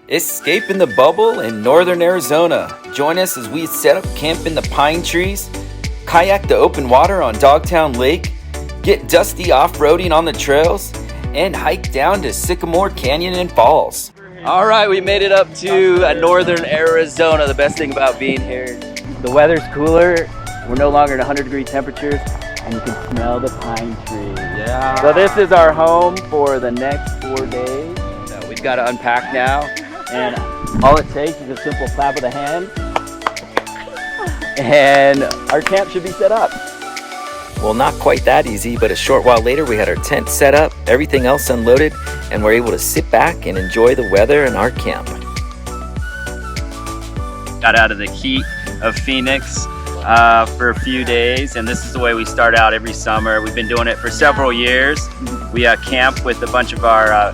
Escaping the bubble in northern Arizona. Join us as we set up camp in the pine trees, kayak the open water on Dogtown Lake, get dusty off-roading on the trails, and hike down to Sycamore Canyon and Falls. All right, we made it up to northern Arizona. The best thing about being here, the weather's cooler. We're no longer in 100-degree temperatures, and you can smell the pine trees. Yeah. So this is our home for the next 4 days. So we've got to unpack now, and all it takes is a simple clap of the hand, and our camp should be set up. Well, not quite that easy, but a short while later we had our tent set up, everything else unloaded, and we're able to sit back and enjoy the weather in our camp. Got out of the heat of Phoenix for a few days, and this is the way we start out every summer. We've been doing it for several years. We camp with a bunch of our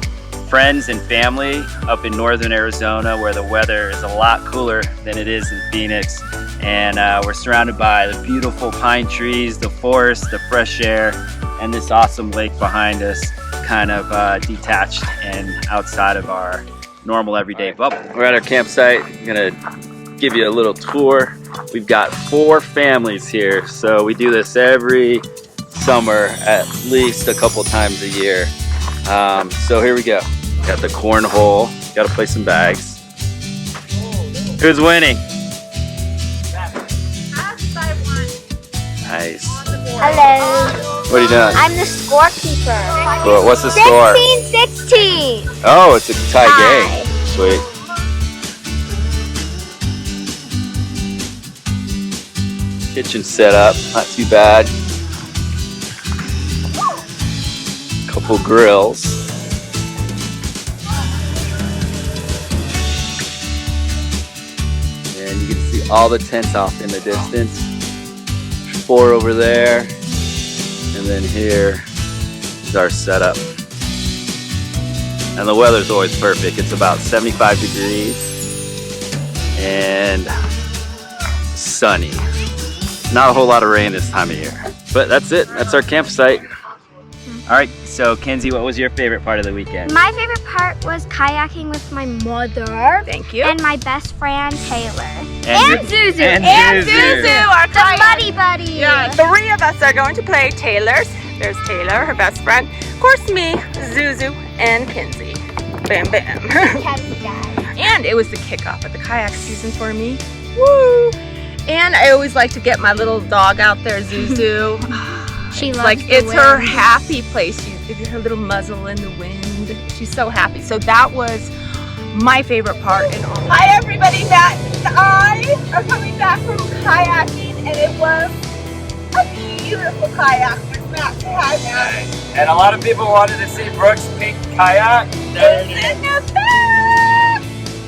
friends and family up in northern Arizona, where the weather is a lot cooler than it is in Phoenix. And we're surrounded by the beautiful pine trees, the forest, the fresh air, and this awesome lake behind us, kind of detached and outside of our normal everyday bubble. We're at our campsite. I'm gonna give you a little tour. We've got 4 families here, so we do this every summer at least a couple times a year. So here we go. Got the cornhole. Got to play some bags. Who's winning? Nice. Hello. What are you doing? I'm the scorekeeper. Well, what's the score? 16-16. Oh, it's a tie game. Sweet. Kitchen set up, not too bad. Couple grills. And you can see all the tents off in the distance. 4 over there, and then here is our setup. And the weather's always perfect. It's about 75 degrees and sunny. Not a whole lot of rain this time of year, but that's it. That's our campsite. All right, so Kenzie, what was your favorite part of the weekend? My favorite part was kayaking with my mother. Thank you. And my best friend Taylor. And Zuzu. And Zuzu, our The kayak. buddy. Yeah, 3 of us are going to play Taylor's. There's Taylor, her best friend. Of course, me, Zuzu, and Kenzie. Bam, bam. And it was the kickoff of the kayak season for me. Woo! And I always like to get my little dog out there, Zuzu. She loves like the it's her wind. happy place. You give her little muzzle in the wind. She's so happy. So that was my favorite part. And hi everybody, Matt and I are coming back from kayaking, and it was a beautiful kayak with Matt. Hi Matt. And a lot of people wanted to see Brooke's pink kayak. It's in the back.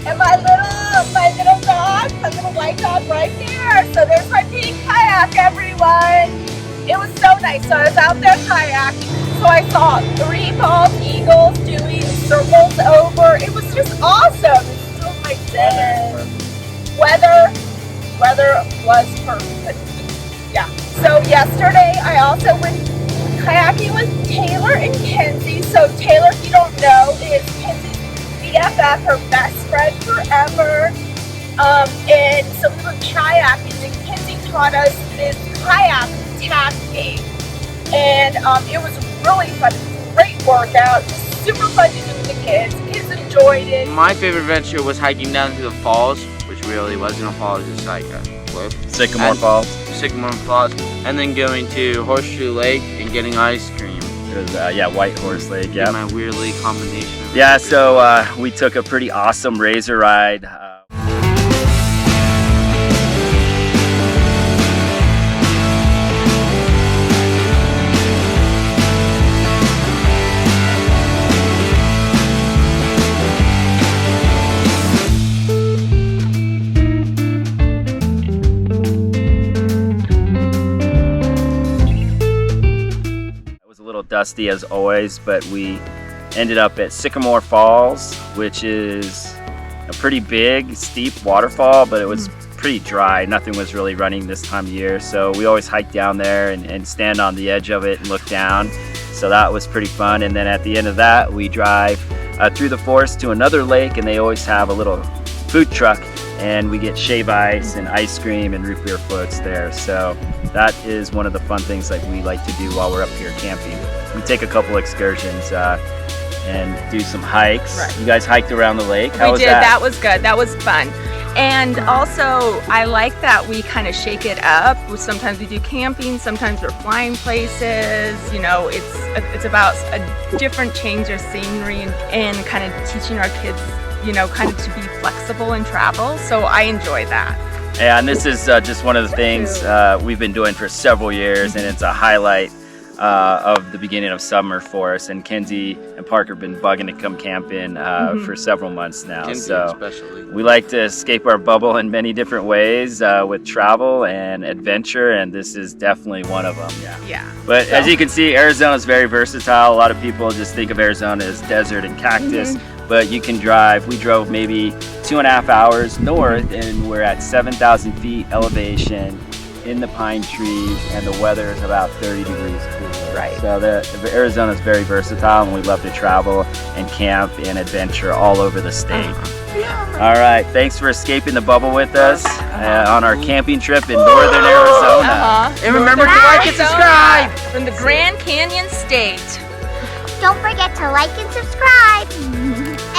And my little dog, my little white dog right there. So there's my pink kayak, everyone. It was so nice. So I was out there kayaking. So I saw 3 bald eagles doing circles over. It was just awesome. Oh my goodness. Weather was perfect. Yeah. So yesterday I also went kayaking with Taylor and Kenzie. So Taylor, if you don't know, is Kenzie's BFF, her best friend forever. And so we were kayaking, and Kenzie taught us this kayak tactic, and it was really fun. Great workout, just super fun to do with the kids. Kids enjoyed it. My favorite adventure was hiking down to the falls, which really wasn't a fall, it was just like a cliff. Sycamore Falls. Sycamore Falls, and then going to Horseshoe Lake and getting ice cream. It was, yeah, White Horse Lake, yeah. My weirdly combination of Yeah, so we took a pretty awesome RZR ride. Dusty as always, but we ended up at Sycamore Falls, which is a pretty big, steep waterfall, but it was pretty dry. Nothing was really running this time of year, so we always hike down there and stand on the edge of it and look down. So that was pretty fun. And then at the end of that, we drive through the forest to another lake, and they always have a little food truck, and we get shave ice and ice cream and root beer floats there. So that is one of the fun things like we like to do while we're up here camping. We take a couple excursions and do some hikes. Right. You guys hiked around the lake. How We was did. that? That was good. That was fun. And also, I like that we kind of shake it up. Sometimes we do camping, sometimes we're flying places. You know, it's about a different change of scenery and kind of teaching our kids, you know, kind of to be flexible in travel. So I enjoy that. Yeah, and this is just one of the things we've been doing for several years, and it's a highlight of the beginning of summer for us. And Kenzie and Parker have been bugging to come camping for several months now. Kenzie So especially. we like to escape our bubble in many different ways with travel and adventure, and this is definitely one of them. Yeah. But as you can see, Arizona is very versatile. A lot of people just think of Arizona as desert and cactus, but you can drive. We drove maybe 2.5 hours north, and we're at 7,000 feet elevation in the pine trees, and the weather is about 30 degrees cooler. Right. So Arizona is very versatile, and we love to travel and camp and adventure all over the state. All right, thanks for escaping the bubble with us on our camping trip in northern Arizona. And remember to like and subscribe. From the Grand Canyon State. Don't forget to like and subscribe.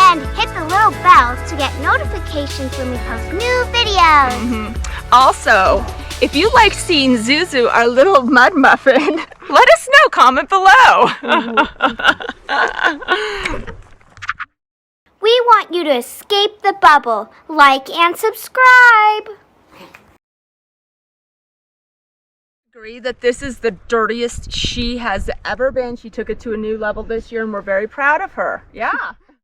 And hit the little bell to get notifications when we post new videos. Also, if you like seeing Zuzu, our little mud muffin, let us know. Comment below. We want you to escape the bubble. Like and subscribe. Agree that this is the dirtiest she has ever been. She took it to a new level this year, and we're very proud of her. Yeah.